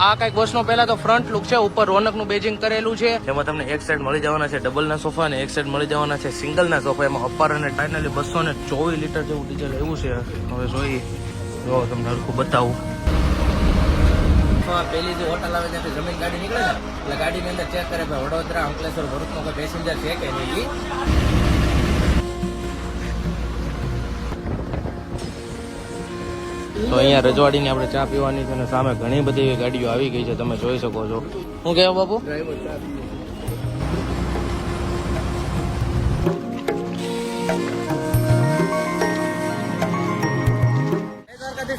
આ કઈક બસનો પહેલા તો ફ્રન્ટ લુક છે, ઉપર રોનકનું બેજિંગ કરેલું છે, જેમાં તમને એક સાઈડ મળી જવાના છે ડબલ ના સોફા અને એક સાઈડ મળી જવાના છે સિંગલ ના સોફા. એમાં અપાર અને ફાઇનલી 224 લીટર જેવું ડીઝલ એવું છે. હવે જોઈ જો તમને હરખું બતાવું. પેલી જે હોટલ આવે ત્યાંથી જમીન ગાડી નીકળે ને એટલે ગાડીની અંદર ચેક કરે ભાઈ વડોદરા અંકલેશ્વર ભરૂચનો કોઈ પેસેન્જર છે કે નહીં. તો અહીંયા રજવાડીની આપણે ચા પીવાની છે અને સામે ઘણી બધી એવી ગાડીઓ આવી ગઈ છે, તમે જોઈ શકો છો. શું કહેવા બાપુ?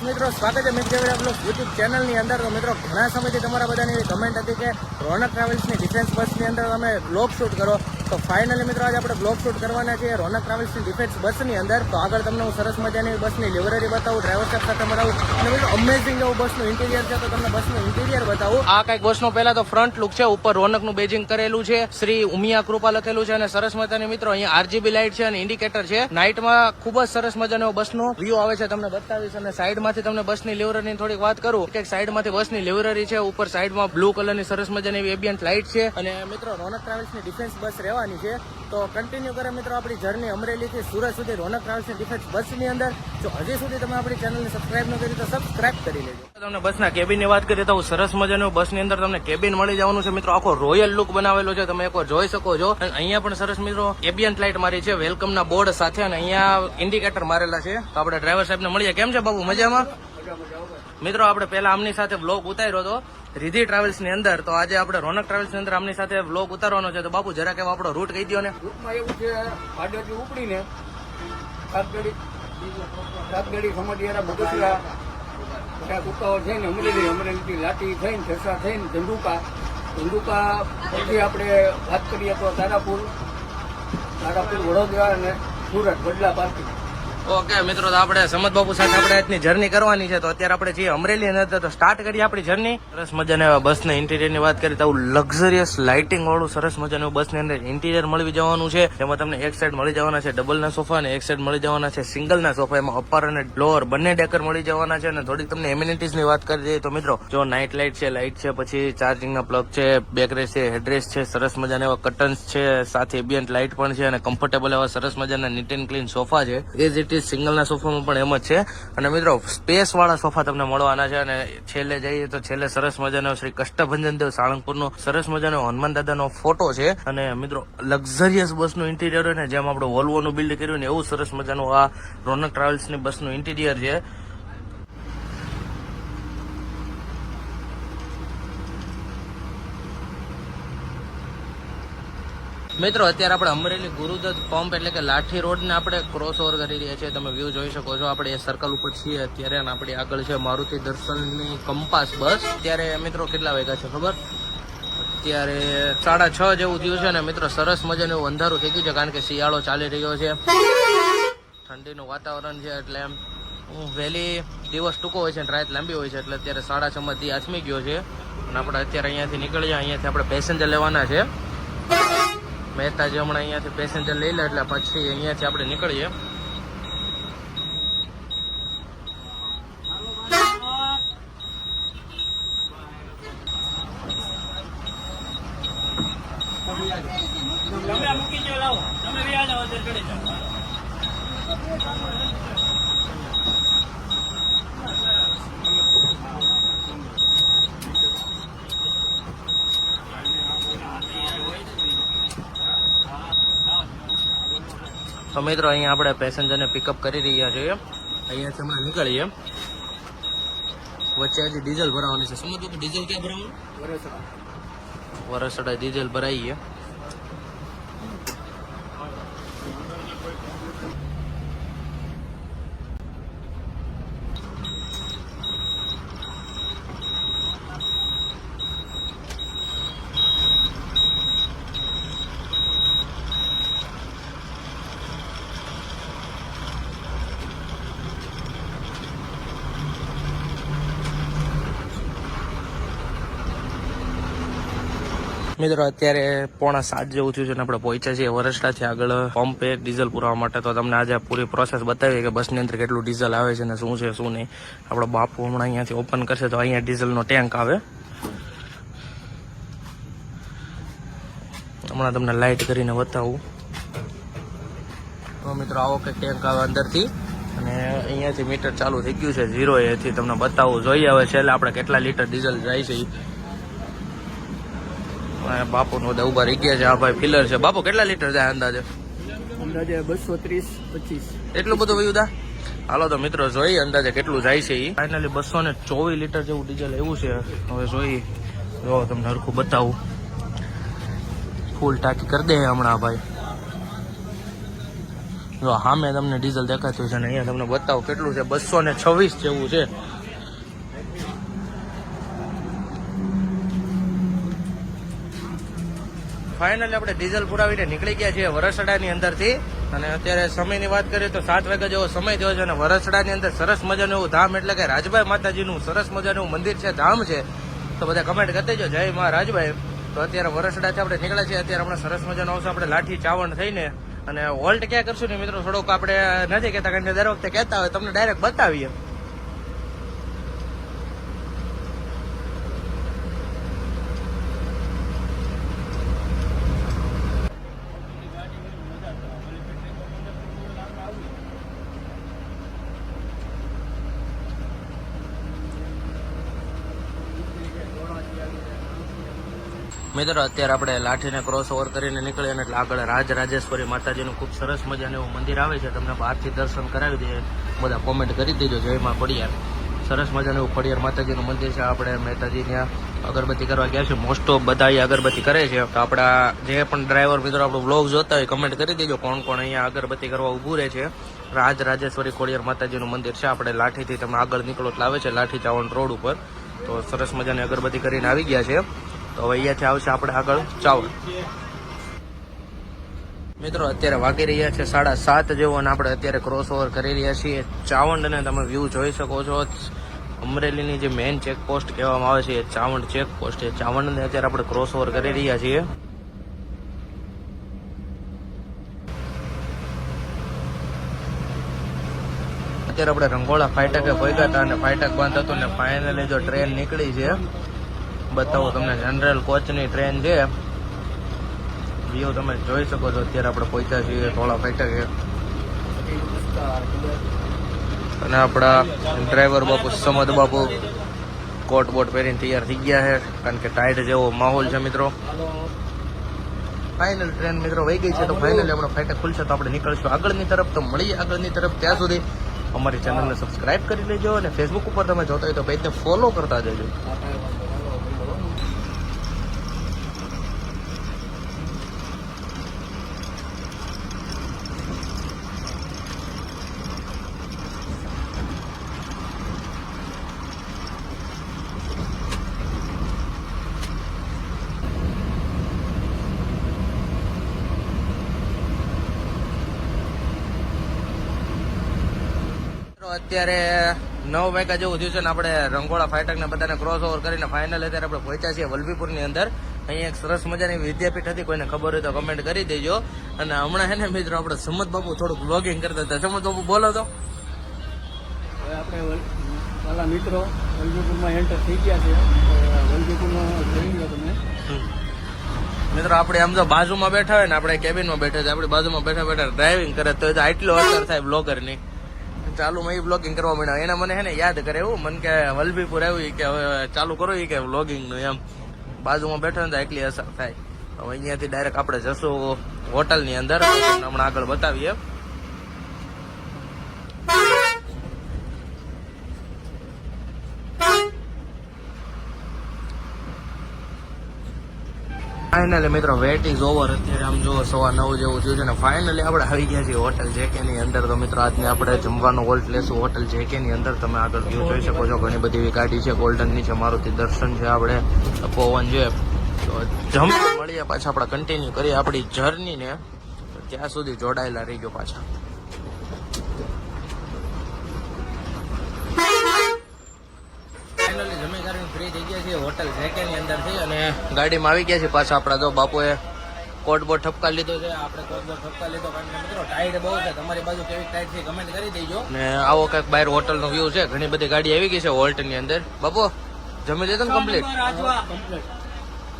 મિત્રો સ્વાગત છે મિત્ર યુટ્યુબ ચેનલ ની અંદર. તો મિત્રો ઘણા સમયથી તમારા બધાની એવી કમેન્ટ હતી કે રોનક ટ્રાવેલ્સની ડિફેન્સ બસની અંદર તમે બ્લોગ શૂટ કરો. તો ફાઇનલી મિત્રો આજે આપણે બ્લોગ શૂટ કરવાના છીએ રોનક ટ્રાવેલ્સની ડિફેન્સ બસની અંદર. તો આગળ તમને હું સરસ મજાની બસની લિવરરી બતાવું, ડ્રાઈવર સાહેબ સાથે મળાવું અને મિત્રો અમેઝિંગ એવું બસનું ઇન્ટિરિયર છે. તો તમને બસનું ઇન્ટિરિયર બતાવું. આ કઈક બસનો પહેલા તો ફ્રન્ટ લુક છે, ઉપર રોનકનું બેજિંગ કરેલું છે, શ્રી ઉમિયા કૃપા લખેલું છે અને સરસ મજાની મિત્રો અહીંયા આરજીબી લાઇટ છે અને ઇન્ડિકેટર છે. નાઇટમાં ખૂબ જ સરસ મજાનો બસનો વ્યૂ આવે છે, તમને બતાવીશ. અને સાઈડમાંથી તમને બસની લિવરરીની થોડીક વાત કરું કે સાઈડમાંથી બસની લિવરરી છે, ઉપર સાઈડમાં બ્લુ કલરની સરસ મજાની એવી એમ્બિયન્ટ લાઇટ છે. અને મિત્રો રોનક ટ્રાવેલ્સની ડિફેન્સ બસ રહેવાની છે. તો કન્ટિન્યુ કરે મિત્રો આપણી જર્ની અમરેલીથી સુરત સુધી રોનક ટ્રાવેલ્સની ડિફેન્સ બસની અંદર. જો હજી સુધી તમે આપણી ચેનલને સબસ્ક્રાઇબ ન કરી તો સબસ્ક્રાઇબ કરી લેજો. તમને બસના કેબિનની વાત કરીએ તો સરસ મજાનું બસની અંદર તમને કેબિન મળી જવાનું છે. મિત્રો આખો રોયલ લુક બનાવેલો છે, તમે એકવાર જોઈ શકો છો. અને અહીંયા પણ સરસ મિત્રો એમ્બિયન્ટ લાઇટ મારી છે વેલકમના બોર્ડ સાથે અને અહીંયા ઇન્ડિકેટર મારેલા છે. તો આપણે ડ્રાઈવર સાહેબને મળીએ. કેમ છે બાબુ, મજામાં? મિત્રો આપણે પહેલા આમની સાથે બ્લોગ ઉતાર્યો હતો રિધિ ટ્રાવેલ્સ ની અંદર. તો આજે આપણે રોનક ટ્રાવેલ્સ ની અંદર આમની સાથે બ્લોગ ઉતારવાનો છે. તો બાપુ જરા કેવો આપણો રૂટ કહી દો ને. રૂટમાં એવું છે, આડેથી ઉપડીને સાતગડી સમઢિયારા બગસરા બધા કુકાઓ થઈને અમરેલીથી લાઠી થઈને ઠેસા થઈને ધંધુકા પછી આપણે વાત કરીએ તો તારાપુર વડોદરા અને સુરત બદલા પાર્ટી. ઓકે મિત્રો, તો આપણે સમદ બાપુ સાથે આપણે આજની જર્ની કરવાની છે. તો અત્યારે આપણે છીએ અમરેલી અંદર. તો સ્ટાર્ટ કરીએ આપણી જર્ની. સરસ મજાના બસના ઇન્ટિરિયર ની વાત કરીએ તો લક્ઝરિયસ લાઇટિંગ વાળું સરસ મજાનું બસની અંદર ઇન્ટિરિયર મળી જવાનું છે. એમાં તમને એક સાઈડ મળી જવાના છે ડબલ ના સોફા અને એક સાઈડ મળી જવાના છે સિંગલ ના સોફા. એમાં અપાર અને લોઅર બંને ડેકર મળી જવાના છે. અને થોડીક તમને એમ્યુનિટીઝ ની વાત કરી દઈએ તો મિત્રો જો નાઇટ લાઇટ છે, પછી ચાર્જિંગ ના પ્લગ છે, બેકરેસ છે, હેડરેસ છે, સરસ મજાના એવા કર્ટન્સ છે, સાથે એમ્બિયન્ટ લાઇટ પણ છે અને કમ્ફર્ટેબલ એવા સરસ મજાના નીટ એન્ડ ક્લીન સોફા છે. સિંગલ ના સોફામાં પણ એમ જ છે. અને મિત્રો સ્પેસ વાળા સોફા તમને મળવાના છે. અને છેલ્લે જઈએ તો છેલ્લે સરસ મજાનો શ્રી કષ્ટભંજન દેવ સાળંગપુરનો સરસ મજાનો હનુમાન દાદાનો ફોટો છે. અને મિત્રો લક્ઝરિયસ બસનું ઇન્ટિરિયર હોય ને, જેમ આપણે વોલ્વોનું બિલ્ડ કર્યું ને એવું સરસ મજાનું આ રોનક ટ્રાવેલ્સની બસનું ઇન્ટિરિયર છે. મિત્રો અત્યારે આપણે અમરેલી ગુરુદત્ત પંપ એટલે કે લાઠી રોડ ને આપણે ક્રોસ ઓવર કરી રહ્યા છીએ. તમે વ્યૂ જોઈ શકો છો. આપણે એ સર્કલ ઉપર છીએ અત્યારે અને આપણી આગળ છે મારુતિ દર્શનની કંપાસ બસ. અત્યારે મિત્રો કેટલા વાગ્યા છે ખબર? અત્યારે 6:30 જેવું થયું છે. ને મિત્રો સરસ મજાનું એવું અંધારું થઈ ગયું છે, કારણ કે શિયાળો ચાલી રહ્યો છે, ઠંડીનું વાતાવરણ છે. એટલે એમ વહેલી દિવસ ટૂંકો હોય છે અને રાત લાંબી હોય છે. એટલે અત્યારે 6:30 દી આથમી ગયો છે અને આપણે અત્યારે અહીંયાથી નીકળીએ. અહીંયાથી આપણે પેસેન્જર લેવાના છે. મહેતાજી હમણાં અહીંયાથી પેસેન્જર લઈ લે એટલે પછી અહીંયાથી આપણે નીકળીએ. તો મિત્રો અહીંયા આપણે પેસેન્જરને પિકઅપ કરી રહ્યા છીએ. અહીંયાથી હમણાં નીકળીએ. વચ્ચે હજી ડીઝલ ભરાવાની છે. સમજો કે ડીઝલ ક્યાં ભરાવાનું? વરસડા ડીઝલ ભરાઈએ. મિત્રો અત્યારે 6:45 જેવું થયું છે અને આપણે પહોંચ્યા છીએ વરસડાથી આગળ પંપે ડીઝલ પુરાવા માટે. તો તમને આજે પૂરી પ્રોસેસ બતાવીએ કે બસની અંદર કેટલું ડીઝલ આવે છે ને શું છે શું નહીં. આપણો બાપુ હમણાં અહીંયાથી ઓપન કરશે તો અહીંયા ડીઝલનો ટેન્ક આવે. હમણાં તમને લાઇટ કરીને બતાવું. તો મિત્રો આવો કે ટેન્ક આવે અંદરથી અને અહીંયાથી મીટર ચાલુ થઈ ગયું છે 0 એથી તમને બતાવું. જોઈએ હવે છેલ્લે આપણે કેટલા લીટર ડીઝલ જાય છે. બાપુનો બધા ઉભા રહી ગયા છે. આ ભાઈ ફિલર છે. બાપુ કેટલા લીટર જાય અંદાજે? અંદાજે 230-25 એટલું બધું વયું દા. હાલો તો મિત્રો જોઈએ અંદાજે કેટલું જાય છે. ફાઇનલી 224 લીટર જેવું ડીઝલ એવું છે. હવે જોઈએ, જો તમને હરખું બતાવું. ફૂલ ટાંકી કરી દે હમણાં ભાઈ. જો સામે તમને ડીઝલ દેખાતું છે ને અહીંયા તમને બતાવું કેટલું છે. 226 જેવું છે. ફાઇનલી આપણે ડીઝલ પુરાવીને નીકળી ગયા છીએ વરસડાની અંદરથી. અને અત્યારે સમયની વાત કરીએ તો 7 વાગ્યા જેવો સમય થયો છે અને વરસડાની અંદર સરસ મજાનું એવું ધામ એટલે કે રાજભાઈ માતાજીનું સરસ મજાનું મંદિર છે, ધામ છે. તો બધા કમેન્ટ કરી દેજો જય મા રાજભાઈ. તો અત્યારે વરસડાથી આપણે નીકળ્યા છીએ. અત્યારે આપણે સરસ મજાનું આવશે આપણે લાઠી ચાવણ થઈને. અને હોલ્ટ ક્યાં કરશું ને મિત્રો, થોડુંક આપણે નથી કહેતા કારણ કે દર વખતે કહેતા હોય, તમને ડાયરેક્ટ બતાવીએ. મિત્રો અત્યારે આપણે લાઠીને ક્રોસ ઓવર કરીને નીકળીએ એટલે આગળ રાજરાજેશ્વરી માતાજીનું ખૂબ સરસ મજાનું એવું મંદિર આવે છે. તમને બહારથી દર્શન કરાવી દઈએ. બધા કોમેન્ટ કરી દેજો જય માં પડિયાર. સરસ મજાનું એવું પડિયાર માતાજીનું મંદિર છે. આપણે મહેતાજી ત્યાં અગરબત્તી કરવા ગયા છે. મોસ્ટ ઓફ બધા અહીંયા અગરબત્તી કરે છે. તો આપણા જે પણ ડ્રાઈવર મિત્રો આપણો વ્લોગ જોતા હોય કમેન્ટ કરી દેજો કોણ કોણ અહીંયા અગરબત્તી કરવા ઊભું રહે છે. રાજરાજેશ્વરી ખોડિયાર માતાજીનું મંદિર છે. આપણે લાઠીથી તમે આગળ નીકળો એટલે આવે છે લાઠી ચાવણ રોડ ઉપર. તો સરસ મજાની અગરબત્તી કરીને આવી ગયા છે. તો હવે અહીંયાથી આવશે આપણે આગળ ચાવણ. મિત્રો અત્યારે વાગી રહ્યા છે 7:30 જેવો અને આપણે અત્યારે ક્રોસ ઓવર કરી રહ્યા છીએ ચાવંડ. અને તમે વ્યૂ જોઈ શકો છો. અમરેલીની જે મેઇન ચેકપોસ્ટ કહેવામાં આવે છે એ ચાવંડ ચેકપોસ્ટ છે. ચાવંડને અત્યારે આપણે ક્રોસ ઓવર કરી રહ્યા છીએ. અત્યારે આપણે રંગોળા ફાટકે પહોંચ્યા હતા અને ફાટક બંધ હતું ને ફાઇનલી જો ટ્રેન નીકળી છે. બતાવો તમને જનરલ કોચની ટ્રેન છે. વ્યૂ તમે જોઈ શકો છો. અત્યારે આપણે પહોંચ્યા છીએ ધોળા ફાટકે અને આપણા ડ્રાઈવર બાપુ સમદ બાપુ કોટ બોટ પહેરીને તૈયાર થઈ ગયા છે કારણ કે ટાઈટ જેવો માહોલ છે મિત્રો. ફાઇનલ ટ્રેન મિત્રો વહી ગઈ છે. તો ફાઇનલી આપણે ફાટક ખુલશે તો આપણે નીકળશું આગળની તરફ. તો મળીએ આગળની તરફ. ત્યાં સુધી અમારી ચેનલને સબસ્ક્રાઇબ કરી લેજો અને ફેસબુક ઉપર તમે જોતા હોય તો પેજને ફોલો કરતા જજો. અત્યારે 9 વાગ્યા જેવું થયું છે ને આપણે રંગોળા ફાટકને બધાને ક્રોસ ઓવર કરીને ફાઇનલ અત્યારે આપણે પહોંચ્યા છીએ વલભીપુરની અંદર. અહીંયા એક સરસ મજાની વિદ્યાપીઠ હતી. કોઈને ખબર હોય તો કમેન્ટ કરી દેજો. અને હમણાં છે ને મિત્રો આપણે સમદ બાપુ થોડુંક વ્લોગિંગ કરતા હતા. સમદ બાપુ બોલો તો. હવે આપણે વાલા મિત્રો વલભીપુરમાં એન્ટર થઈ ગયા છે. વલભીપુરમાં જોઈ લો તમે મિત્રો આપણે આમ તો બાજુમાં બેઠા હોય ને આપણે કેબિનમાં બેઠા છે. આપણી બાજુમાં બેઠા બેઠા ડ્રાઇવિંગ કરે તો આટલો અસર થાય બ્લોગરની. ચાલુમાં એ બ્લોગિંગ કરવા માંડ્યા. એને મને હે ને યાદ કરે એવું મને કે વલભીપુર આવ્યું કે હવે ચાલુ કરો કે વ્લોગિંગનું એમ. બાજુમાં બેઠો ને તો એટલી અસર થાય. હવે અહીંયાથી ડાયરેક્ટ આપણે જશું હોટલની અંદર. હમણાં આગળ બતાવીએ. ફાઇનલી મિત્રો વેટ ઇઝ ઓવર. અત્યારે આમ જો 9:15 જેવું થયું છે ને ફાઇનલી આપણે આવી ગયા છીએ હોટલ જેકે ની અંદર. તો મિત્રો આજને આપણે જમવાનો હોલ્ટ લેશું હોટલ જેકે ની અંદર. તમે આગળ વ્યૂ જોઈ શકો છો. ઘણી બધી એવી ગાડી છે. ગોલ્ડન ની છે, મારુતિ દર્શન છે, આપણે પવન છે. તો જમવા મળીએ પાછા આપણે કન્ટિન્યુ કરીએ આપણી જર્ની ને. ત્યાં સુધી જોડાયેલા રહીજો પાછા. ફાઇનલી જમી કરીને ફ્રી થઈ ગયા છીએ હોટલ જેકે ની અંદર થી અને ગાડીમાં આવી ગયા છે પાછા. આપણા જો બાપુએ કોટ બોટ ઠપકા લીધો છે. આપણે કોટ બોટ ઠપકા લીધો કારણ કે મિત્રો ટાઈટ બહુ છે. તમારી બાજુ કેવી ટાઈટ છે કમેન્ટ કરી દેજો. ને આવો કંઈક બહાર હોટલનો વ્યૂ છે. ઘણી બધી ગાડી આવી ગઈ છે હોલ્ટ ની અંદર. બાપુ જમી લીધું ને કમ્પ્લીટ?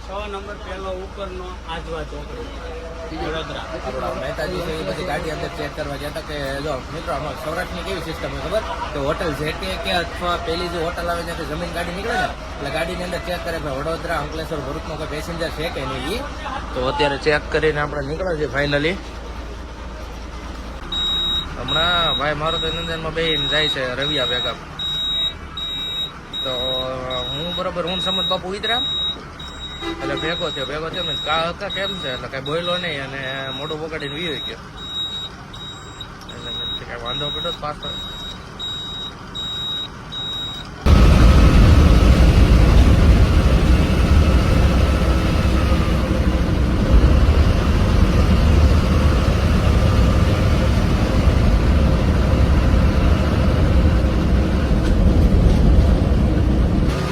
6 નંબર પહેલો ઉપરનો આજવા ચોકડી વડોદરા. આપણા મહેતાજી છે એ બધી ગાડી અંદર ચેક કરવા ગયા હતા કે જો મિત્રો આમાં સૌરાષ્ટ્રની કેવી સિસ્ટમ હોય ખબર કે હોટલ છે કે અથવા પેલી જે હોટલ આવે છે જમીન ગાડી નીકળે ને એટલે ગાડીની અંદર ચેક કરે ભાઈ વડોદરા અંકલેશ્વર ભરૂચનો કોઈ પેસેન્જર છે કે નહીં. તો અત્યારે ચેક કરીને આપણે નીકળે છે ફાઇનલી. હમણાં ભાઈ મારો તો નંદનમાં બેન જાય છે રવિયા ભેગા. તો હું બરોબર હું સમજ બાપુ ઉતર્યા એટલે ભેગો થયો ને કા કેમ છે એટલે કઈ બોલ્યો નહીં અને મોઢું પકડીને વીયો ગયો એટલે કઈ વાંધો પડ્યો પાછળ.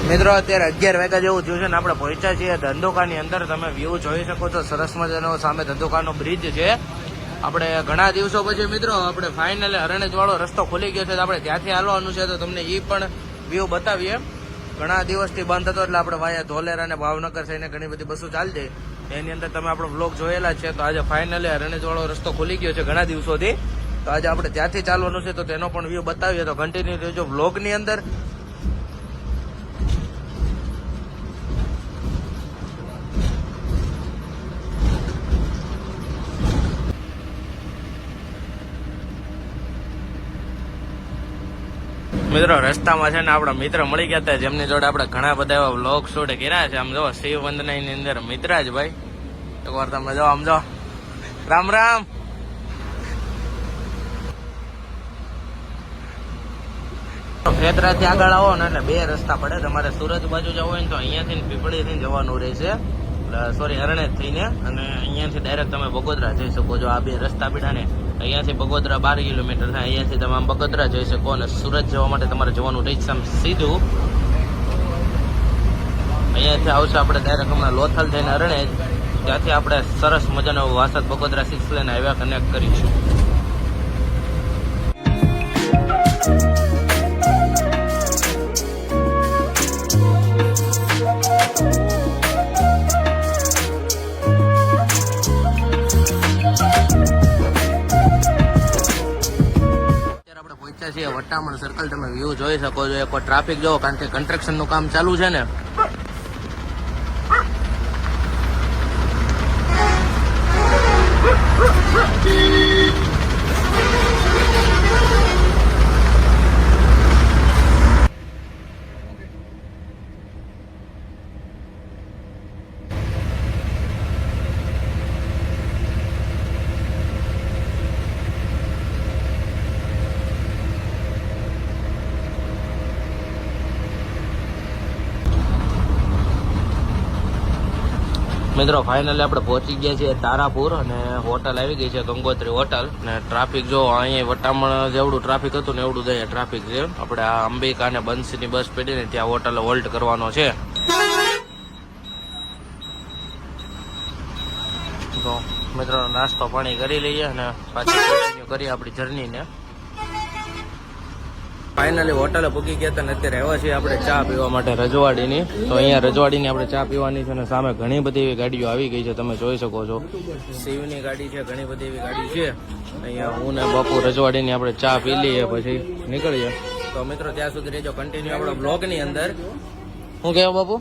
મિત્રો અત્યારે 11 વાગ્યા જેવું થયું છે ને આપણે પહોંચ્યા છીએ ધંધુકાની અંદર. તમે વ્યૂ જોઈ શકો છો સરસ મજાનો સામે ધંધુકાનો બ્રિજ છે. આપણે ઘણા દિવસો પછી મિત્રો આપણે ફાઇનલી હરણેજ વાળો રસ્તો ખુલી ગયો છે તો આપણે ત્યાંથી હાલવાનું છે તો તમને એ પણ વ્યૂ બતાવીએ. ઘણા દિવસથી બંધ હતો એટલે આપણે વાયા ધોલેરા અને ભાવનગર થઈને ઘણી બધી બસો ચાલતી એની અંદર તમે આપણો બ્લોગ જોયેલા છે. તો આજે ફાઇનલી હરણેજ વાળો રસ્તો ખુલી ગયો છે ઘણા દિવસોથી તો આજે આપણે ત્યાંથી ચાલવાનું છે તો તેનો પણ વ્યૂ બતાવીએ. તો કન્ટિન્યુ રહેજો બ્લોગની અંદર. મિત્રો રસ્તામાં છે ને આપણા મિત્ર મળી ગયા હતા જેમની જોડે આપણે ઘણા બધા એવા વ્લોગ શૂટ કર્યા છે. આમ જો શિવ વંદના ની અંદર મિત્રાજભાઈ એકવાર તમે જો આમ જો રામ રામ. ખેતરાથી આગળ આવો ને એટલે બે રસ્તા પડે. તમારે સુરત બાજુ જવું હોય ને તો અહીંયાથી પીપળી થઈને જવાનું રહેશે સોરી હરણેજ થઈને અને અહીંયાથી ડાયરેક્ટ તમે બગોદરા જઈ શકો છો. આ બે રસ્તા પીડા ને અહીંયાથી બગોદરા 12 કિલોમીટર થાય. અહીંયાથી તમે આમ બગોદરા જઈ શકો અને સુરત જવા માટે તમારે જવાનું રહેશે આમ સીધું. અહીંયાથી આવશે આપણે ડાયરેક્ટ હમણાં લોથલ થઈને હરણેજ ત્યાંથી આપણે સરસ મજાનો Vasad Bagodara 6 lane highway connect કરીશું. છે વટામણ સર્કલ તમે વ્યૂ જોઈ શકો છો. એક ટ્રાફિક જોવો કારણ કે કન્સ્ટ્રક્શન નું કામ ચાલુ છે ને. મિત્રો ફાઇનલી આપણે પહોંચી ગયા છીએ તારાપુર અને હોટલ આવી ગઈ છે ગંગોત્રી હોટલ. અને ટ્રાફિક જો અહીંયા વટામણ જેવડું ટ્રાફિક હતું ને એવડું જ અહીંયા ટ્રાફિક છે. આપણે આ અંબિકા અને બંસીની બસ પેઢીને ત્યાં હોટલે હોલ્ટ કરવાનો છે. તો મિત્રો નાસ્તો પાણી કરી લઈએ અને પાછી કન્ટિન્યુ કરીએ આપણી જર્નીને. ફાઇનલી હોટલે પૂકી ગયા હતા ને અત્યારે આવ્યા છીએ આપણે ચા પીવા માટે રજવાડીની. તો અહીંયા રજવાડીની આપણે ચા પીવાની છે અને સામે ઘણી બધી એવી ગાડીઓ આવી ગઈ છે તમે જોઈ શકો છો. શિવની ગાડી છે ઘણી બધી એવી ગાડી છે. અહીંયા હું ને બાપુ રજવાડીની આપણે ચા પી લઈએ પછી નીકળીએ. તો મિત્રો ત્યાં સુધી રહેજો કન્ટિન્યુ આપણા બ્લોગની અંદર. શું કહેવું બાપુ?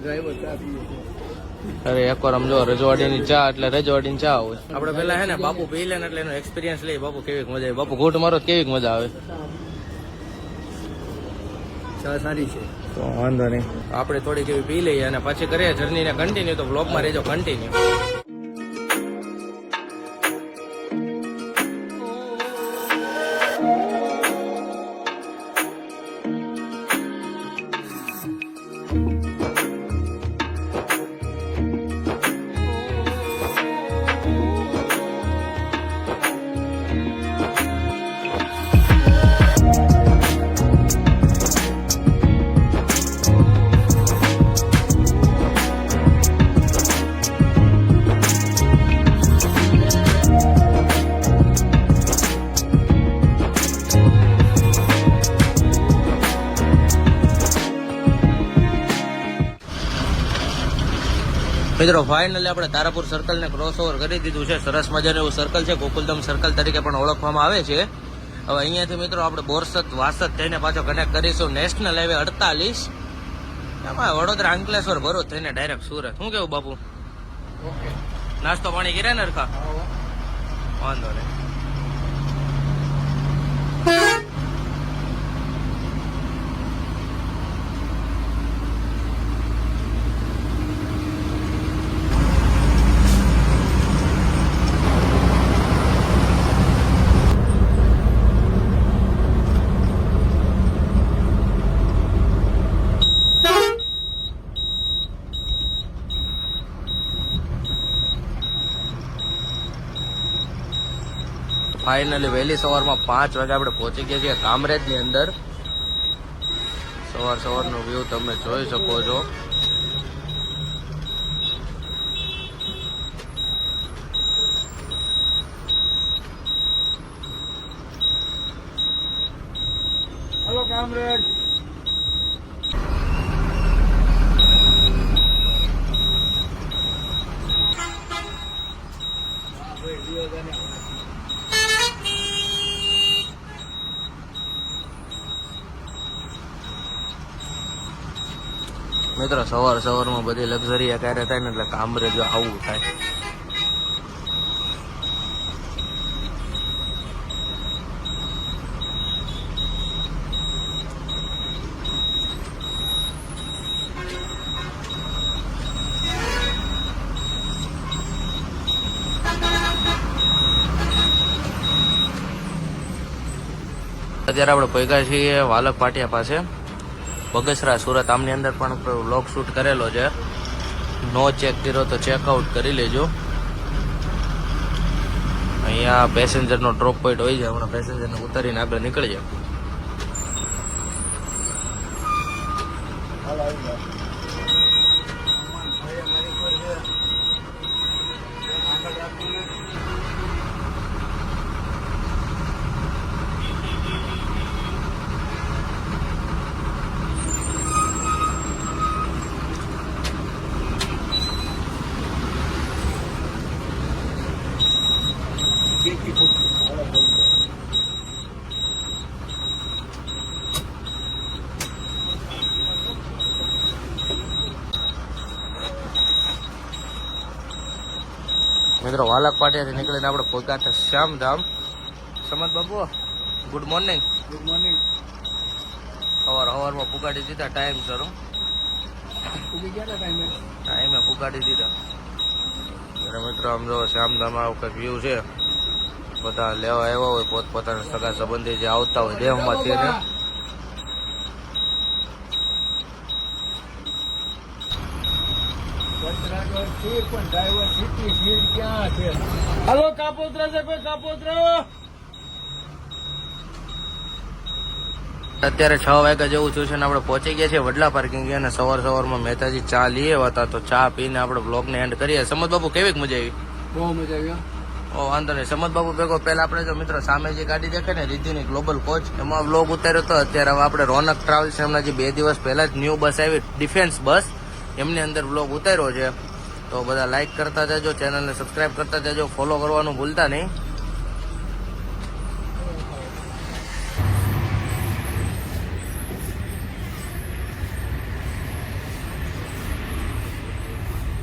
અરે એકવાર આમ જો રજવાડીની ચા એટલે રજવાડીની ચા હોય. આપણે પેલા હે ને બાપુ પી લે ને એટલે એનો એક્સપિરિયન્સ લઈએ. બાપુ કેવી મજા આવે? બાપુ ઘૂંટ મારો કેવી મજા આવે? સારી છે તો વાંધો નહીં આપણે થોડીક એવી પી લઈએ અને પછી કરીએ જર્નીને કન્ટિન્યુ. તો બ્લોગમાં રહેજો કન્ટિન્યુ. મિત્રો ફાઇનલી આપણે તારાપુર સર્કલ ને ક્રોસ ઓવર કરી દીધું છે. સરસ મજાનું એવું સર્કલ છે, ગોકુલધામ સર્કલ તરીકે પણ ઓળખવામાં આવે છે. હવે અહીંયાથી મિત્રો આપણે બોરસદ વાસદ થઈને પાછો કનેક્ટ કરીશું નેશનલ હાઈવે 48, એમાં વડોદરા અંકલેશ્વર ભરૂચ થઈને ડાયરેક્ટ સુરત. શું કેવું બાપુ? ઓકે. નાસ્તો પાણી કર્યા ને હરખા? વાંધો નહીં. ફાઇનલી વહેલી સવારમાં 5 વાગે આપણે પહોંચી ગયા છીએ કામરેજની અંદર. સવારનો વ્યૂ તમે જોઈ શકો છો. હલો કામરેજ. મિત્રો સવારમાં બધી લક્ઝરી અત્યારે થાય ને એટલે કામરેજ આવું થાય. અત્યારે આપણે પહોંચ્યા છીએ વાલક પાટિયા પાસે, બગસરા સુરત. આમની અંદર પણ વ્લોગ શૂટ કરેલો છે, નો ચેક કર્યો તો ચેકઆઉટ કરી લેજો. અહીંયા પેસેન્જરનો ડ્રોપ પોઈન્ટ હોય છે, હમણાં પેસેન્જરને ઉતારીને આગળ નીકળી જાય. મિત્રો વાલક પાટિયાથી નીકળીને આપણે પહોંચ્યા હતા Shyamdham. Samat Babu good morning. Good morning. સવારમાં પુગાડી દીધા ટાઈમ સર. ઉભી ગયા ટાઈમે પુગાડી દીધા. ત્યારે મિત્રો આમ જો શ્યામધામ આવું કંઈક વ્યૂ છે. બધા લેવા આવ્યા હોય પોતપોતાના સગા સંબંધી જે આવતા હોય દેહમાંથી એને. હલો કાપોદ્રા છે કોઈ કાપોદ્રા. અત્યારે 6 વાગ્યા જેવું થયું છે ને આપણે પહોંચી ગયા છીએ વડલા પાર્કિંગ. અને સવારમાં મહેતાજી ચા લઈએ હતા, તો ચા પીને આપણે બ્લોગને એન્ડ કરીએ. સમત બાબુ કેવીક મજા આવી? બહુ મજા આવી. ઓ વાંધો નહીં. સમત બાબુ ભેગો પહેલા આપણે જો મિત્રો સામે જે ગાડી દેખે ને રીતિની ગ્લોબલ કોચ, એમાં બ્લોગ ઉતાર્યો હતો. અત્યારે હવે આપણે રોનક ટ્રાવેલ્સ એમના જે 2 દિવસ પહેલા જ ન્યૂ બસ આવી ડિફેન્સ બસ, એમની અંદર બ્લોગ ઉતાર્યો છે. તો બધા લાઈક કરતા જજો, ચેનલને સબસ્ક્રાઇબ કરતા જજો, ફોલો કરવાનું ભૂલતા નહીં.